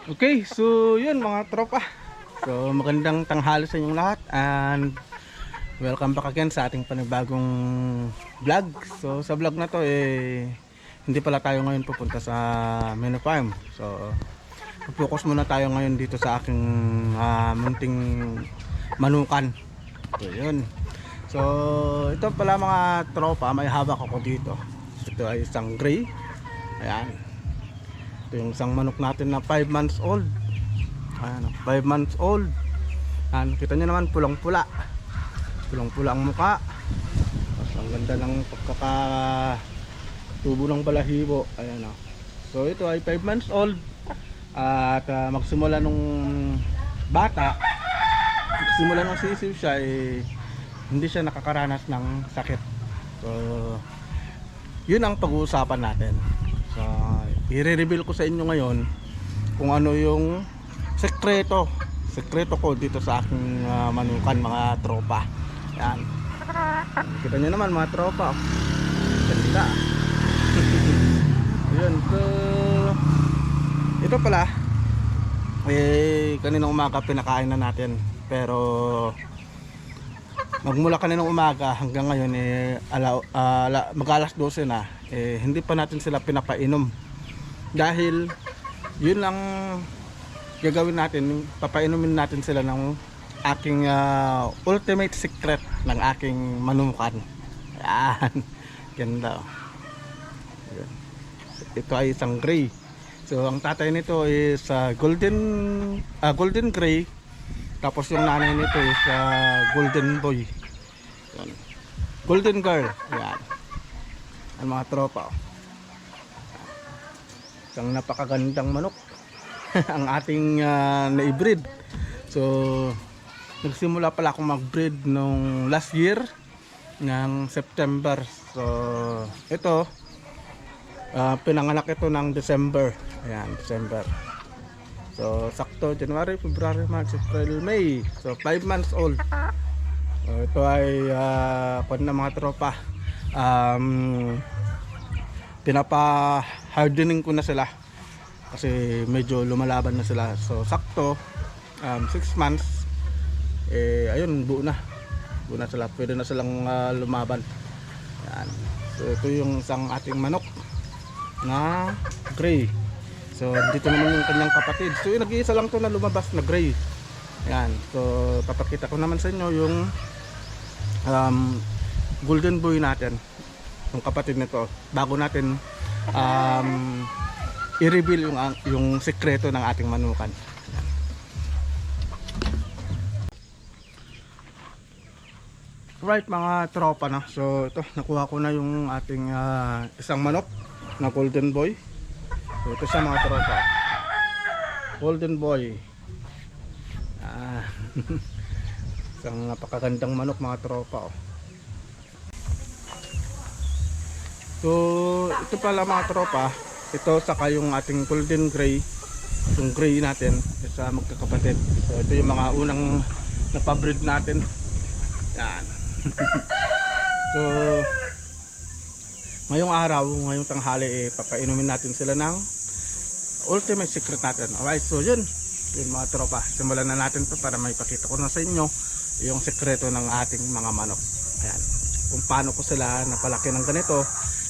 Okay, so yun mga tropa. So magandang tanghali sa inyong lahat and welcome back again sa ating panibagong vlog. So sa vlog na to hindi pala tayo ngayon pupunta sa Menu Farm. So focus muna tayo ngayon dito sa aking munting manukan. So yun. So ito pala mga tropa, may hawak ako dito. Ito ay isang gray. Ayan. Ito yung isang manok natin na 5 months old. Ayan, 5 months old. Ayan, kita nyo naman pulang-pula. Pulang-pula ang muka. Tapos ang ganda ng pagkakatubo ng balahibo. Ayan o. So ito ay 5 months old. At magsimula nung bata, magsimula nung sisiw siya, hindi siya nakakaranas ng sakit. So yun ang pag-uusapan natin. So i-reveal ko sa inyo ngayon kung ano yung sekreto ko dito sa aking manukan mga tropa. Yan. Kita nyo naman mga tropa. Ganda. Yun. So ito pala kaninang umaga pinakain na natin. Pero magmula kaninang umaga hanggang ngayon mag-alas 12 na, hindi pa natin sila pinapainom. Dahil yun lang gagawin natin, papainumin natin sila ng aking ultimate secret ng aking manukan. Ayan. Ganda. Ayan. Ito ay isang gray. So ang tatay nito is golden gray. Tapos yung nanay nito is golden boy. Ayan. Golden girl. Ayan. Ang mga tropa. Isang napakagandang manok ang ating na-breed. So nagsimula pala akong mag-breed nung last year ng September. So ito pinanganak ito ng December. Ayan, December. So sakto January, February, March, April, May. So 5 months old. So ito ay na mga tropa. Pinapa-hardening ko na sila kasi medyo lumalaban na sila. So sakto 6 months ayun, buo na sila, pwede na silang lumaban. Yan. So ito yung isang ating manok na gray. So dito naman yung kanyang kapatid. So yung nag-iisa lang to na lumabas na gray. Yan. So papakita ko naman sa inyo yung golden boy natin, yung kapatid nito, bago natin i-reveal yung sekreto ng ating manukan. Right mga tropa na. So ito, nakuha ko na yung ating isang manok na golden boy. So ito siya mga tropa, golden boy. Isang napakagandang manok mga tropa. So ito pala mga tropa, ito saka yung ating golden gray, yung gray natin sa magkakapatid. So ito yung mga unang napabreed natin. Yan. So ngayong araw, ngayong tanghali, papainumin natin sila ng ultimate secret natin. Alright, so yun mga tropa, simulan na natin to para may pakita ko na sa inyo yung sekreto ng ating mga manok. Ayan, kung paano ko sila napalaki ng ganito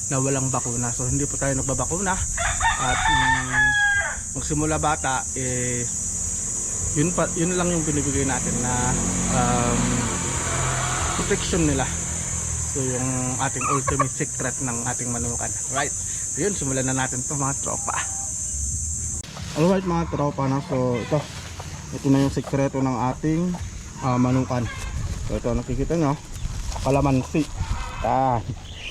na walang bakuna. So hindi po tayo nagbabakuna at magsimula bata yun lang yung binibigay natin na protection nila. So yung ating ultimate secret ng ating manukan. Right, yun, simulan na natin to mga tropa. Alright mga tropa na. So ito na yung sekreto ng ating manukan. So ito nakikita nyo, kalamansi.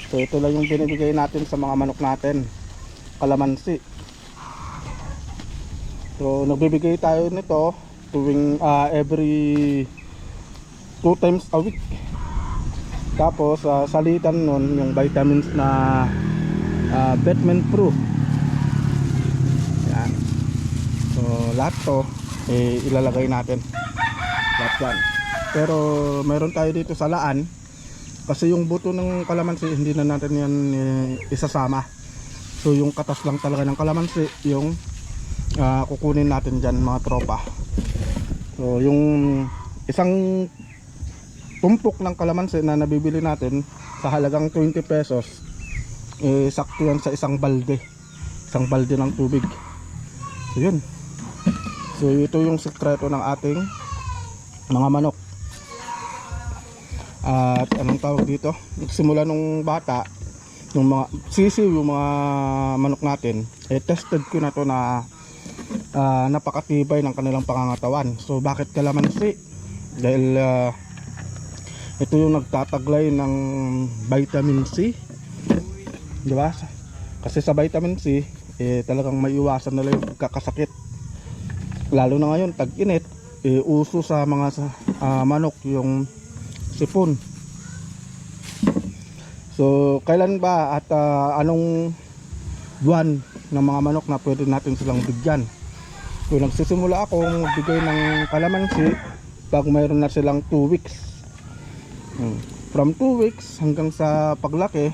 So ito lang yung binibigay natin sa mga manok natin, kalamansi. So nagbibigay tayo nito tuwing every 2 times a week. Tapos salitan nun yung vitamins na Batman Pro. Yan. So lahat to ilalagay natin, lahat yan. Pero mayroon tayo dito sa laan, kasi yung buto ng kalamansi hindi na natin yan isasama. So yung katas lang talaga ng kalamansi yung kukunin natin dyan mga tropa. So yung isang tumpok ng kalamansi na nabibili natin sa halagang 20 pesos, sakto yan sa isang balde ng tubig. So yun, so ito yung sekreto ng ating mga manok. At anong tawag dito, simula nung bata, yung mga sisiw, yung mga manok natin, tested ko na to na napakatibay ng kanilang pangangatawan. So bakit kalamansi? Dahil ito yung nagtataglay ng vitamin C, di ba? Kasi sa vitamin C talagang maiwasan nila yung pagkakasakit, lalo na ngayon tag-init. Uso sa mga manok yung sipon. So kailan ba at anong buwan ng mga manok na pwede natin silang bigyan? So nagsisimula akong bigay ng kalamansi pag mayroon na silang 2 weeks. From 2 weeks hanggang sa paglaki,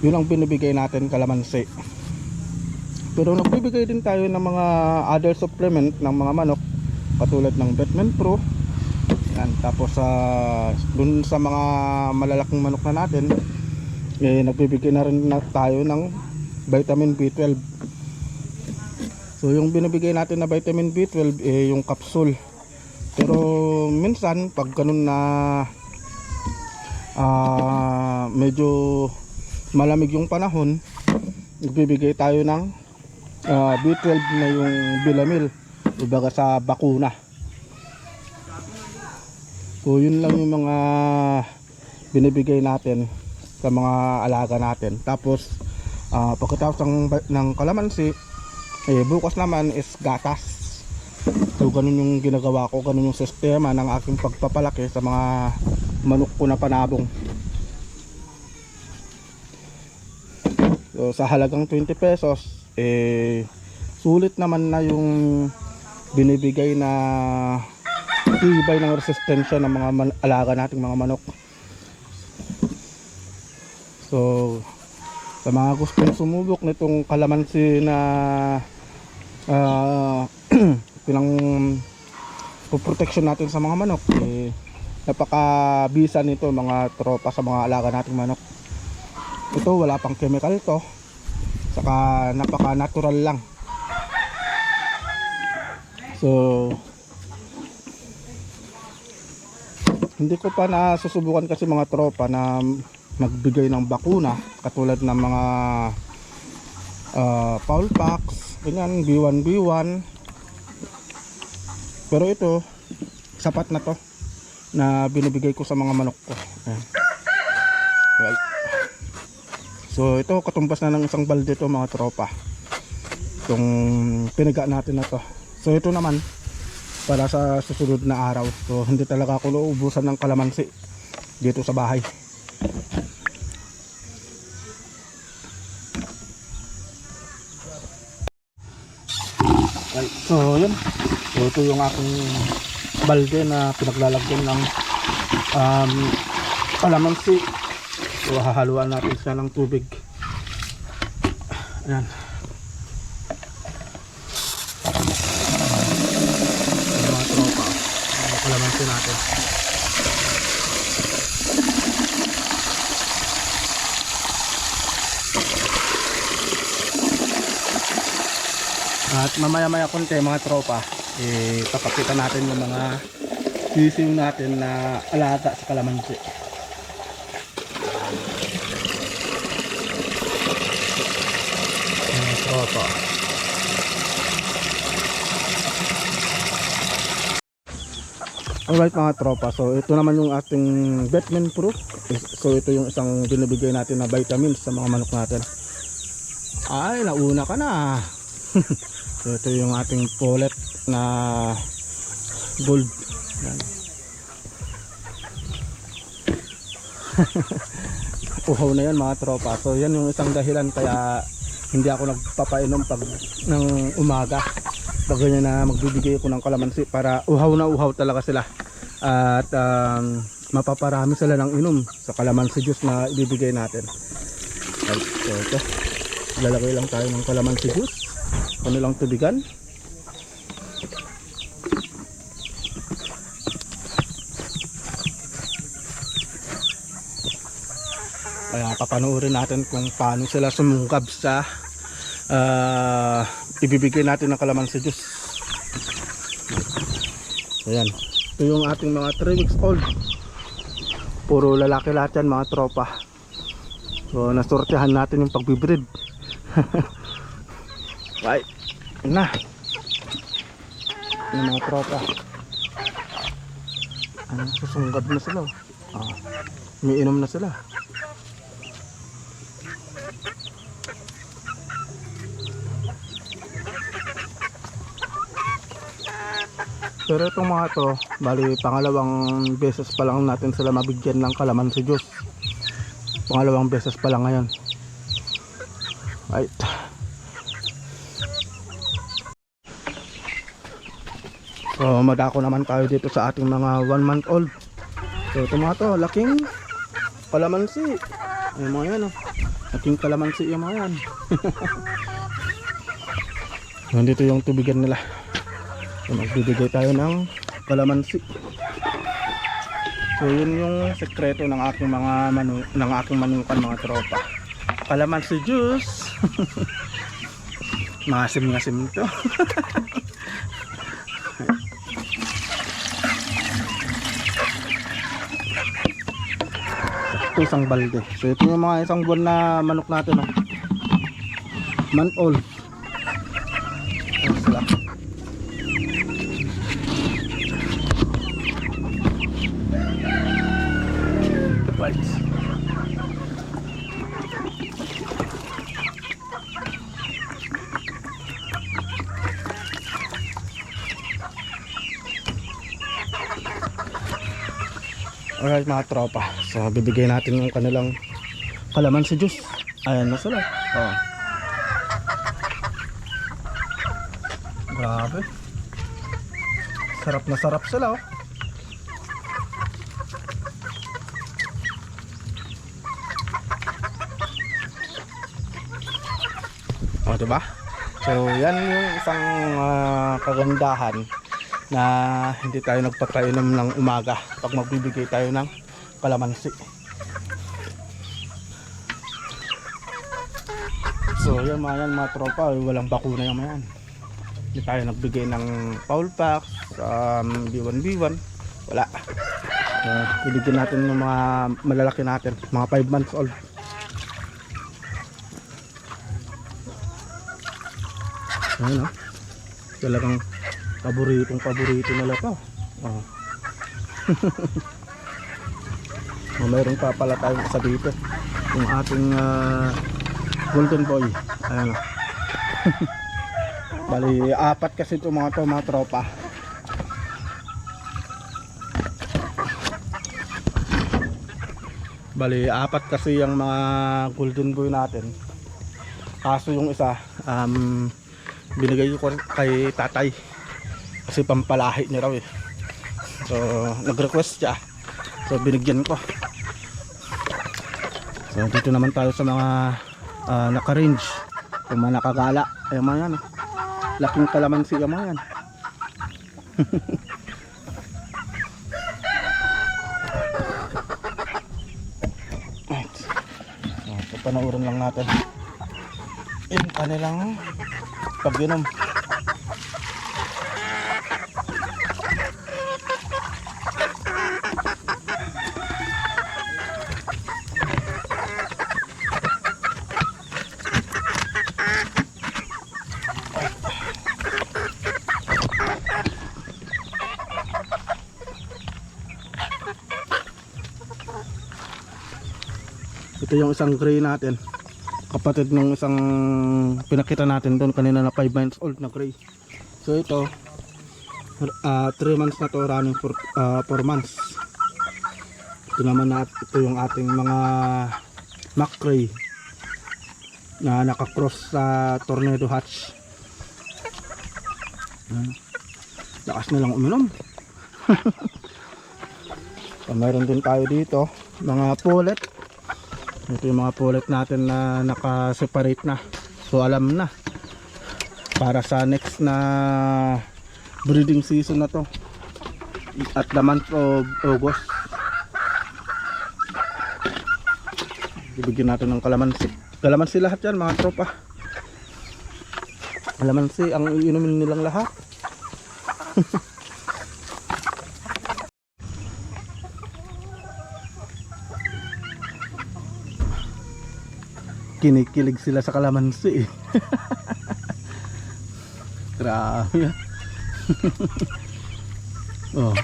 yun ang binibigay natin, kalamansi. Pero nagbibigay din tayo ng mga other supplement ng mga manok, katulad ng Betman Pro. Yan. Tapos dun sa mga malalaking manok na natin, nagbibigay na rin tayo ng vitamin B12. So yung binibigay natin na vitamin B12 yung capsule. Pero minsan pag ganun na medyo malamig yung panahon, nagbibigay tayo ng B12 na yung Bilamil, ibaga sa bakuna. So yun lang yung mga binibigay natin sa mga alaga natin. Tapos pagkatapos ng kalamansi, bukas naman is gatas. So ganun yung ginagawa ko, ganun yung sistema ng aking pagpapalaki sa mga manok ko na panabong. So sa halagang 20 pesos, sulit naman na yung binibigay na tibay ng resistensya ng mga alaga nating mga manok. So sa mga gustong sumubok nitong kalamansi na pinang protection natin sa mga manok, napakabisa nito mga tropa sa mga alaga nating manok. Ito wala pang chemical to, saka napaka natural lang. So hindi ko pa nasusubukan kasi mga tropa na magbigay ng bakuna katulad ng mga fowl pox, ganyan, B1B1. Pero ito sapat na to na binibigay ko sa mga manok ko. Ayan. Right. So ito katumbas na ng isang balde to mga tropa, itong piniga natin na to. So ito naman para sa susunod na araw. So hindi talaga ako nauubusan ng kalamansi dito sa bahay. Right. So yun, so ito yung aking balde na pinaglalagyan ng kalamansi. So hahaluan natin siya ng tubig. Ayan. Mga tropa, ang kalamansi natin. At mamaya-maya konti mga tropa, papakita natin yung mga sisiw natin na alaga sa kalamansi. Mga tropa. Alright mga tropa, so ito naman yung ating Betman Pro. So ito yung isang binibigay natin na vitamins sa mga manok natin. Ay, nauna ka na. So ito yung ating pullet na gold. Yan. Uhaw na yan mga tropa. So yan yung isang dahilan kaya hindi ako nagpapainom pag ng umaga. Pag ganyan na magbibigay ako ng kalamansi para uhaw na uhaw talaga sila. At mapaparami sila ng inom sa kalamansi juice na ibibigay natin. Right, so ito, lalagay lang tayo ng kalamansi juice. kanilang tubigan. Kaya papanoorin natin kung paano sila sumungkab sa ibibigay natin ng kalamansi juice. Ayan, ito yung ating mga 3 weeks old. Puro lalaki lahat yan, mga tropa. So nasortihan natin yung pagbibreed. Right, yun na yung mga tropa. Susunggab na sila. Umiinom na sila. Pero itong mga to, bali pangalawang beses pa lang natin sila mabigyan ng kalamansi juice. Pangalawang beses pa lang ngayon. Right. So madako naman tayo dito sa ating mga 1 month old. So itong mga to, laking kalamansi. Yung mga yan, laking kalamansi yung mga yan. Nandito yung tubigan nila. So, magbibigay tayo ng kalamansi. So yun yung sekreto ng aking mga manukan, mga tropa. Kalamansi juice. Masim-ngasim ito. Ito isang balde. So ito yung mga isang buwan na manok natin. Month old. Sila. Alright mga tropa, so bibigay natin yung kanilang kalamansi juice. Ayan na sila. Grabe, sarap na sarap sila. Diba? So yan yung isang kagandahan na hindi tayo nagpapainom ng umaga pag magbibigay tayo ng kalamansi. So yan mga tropa, walang bakuna yung mga yan. Hindi tayo nagbigay ng foul pack, B1B1, wala. Ibigyan natin ng mga malalaki natin, mga 5 months old. Ayun, talagang paborito nila to. Mayroon pa pala tayong isa dito, yung ating golden boy. Ayan. Bali 4 kasi ito mga tropa. Bali 4 kasi yung mga golden boy natin. Kaso yung isa binigay ko kay tatay kasi pampalahi niya raw eh. So nag-request siya, so binigyan ko. So dito naman tayo sa mga naka-range, yung mga nakagala. Ay mga yan, laking kalamansi yung mga yan. So panoorin lang natin yung kanilang pag-inom. Ito yung isang gray natin, kapatid ng isang pinakita natin doon kanina na 5 months old na gray. So ito 3 months na to, running for 4 months. Ito naman ito yung ating mga Mac Gray na nakakross sa Tornado Hatch. Lakas na lang uminom. So, mayroon din tayo dito mga pullet. Ito yung mga pullet natin na naka-separate na. So alam na para sa next na breeding season na to at the month of August. Bibigyan natin ng kalamansi lahat yan mga tropa. Kalamansi ang iinumin nilang lahat. Kinikilig sila sa kalamansi eh. Grabe. Oh.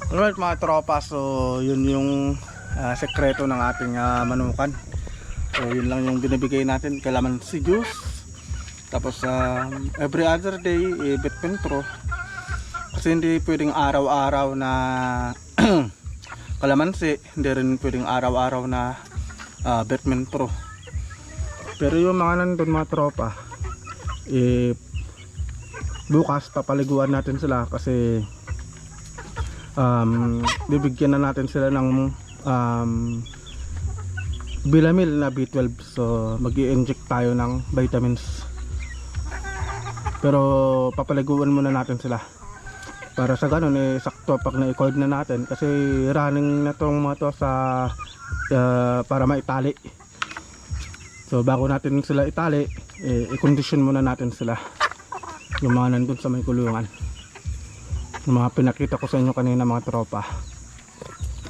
Alright mga tropa, so yun yung sekreto ng ating manukan. So yun lang yung binibigay natin, kalamansi juice. Tapos every other day Betpen Pro. Kasi hindi pwedeng araw-araw na kalamansi, hindi rin pwedeng araw-araw na Betpen Pro. Pero yung mga nandun mga tropa, bukas papaliguan natin sila kasi bibigyan na natin sila ng Bilamil na B12. So mag-i-inject tayo ng vitamins, pero papaliguan muna natin sila para sa ganun sakto pag na-code na natin, kasi running na tong mga to sa para maitali. So bago natin sila itali, i-condition muna natin sila, yung mga nandun sa may kulungan, yung mga pinakita ko sa inyo kanina mga tropa.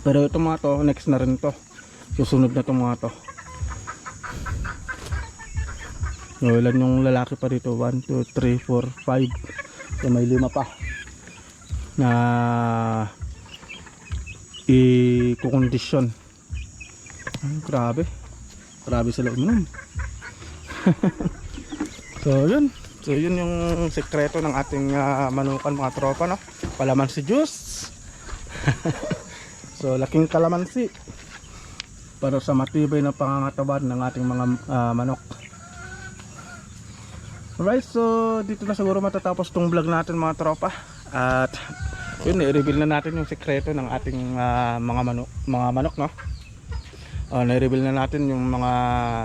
Pero itong mga to, next na rin to, susunod na itong mga to. So, ilan yung lalaki pa dito? 1, 2, 3, 4, 5. So may 5 pa na i-condition. Grabe sila uminom. So yun yung sekreto ng ating manukan mga tropa, no? Kalamansi juice. So laking kalamansi para sa matibay na pangangatawan ng ating mga manok. Alright, so dito na siguro matatapos tong vlog natin mga tropa. At yun, i-reveal na natin yung sekreto ng ating mga manok, no? Na-reveal na natin yung mga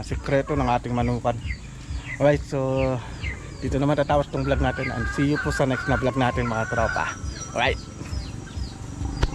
sekreto ng ating manukan. Alright, so dito na matatapos tong vlog natin, and see you po sa next na vlog natin mga tropa. Alright.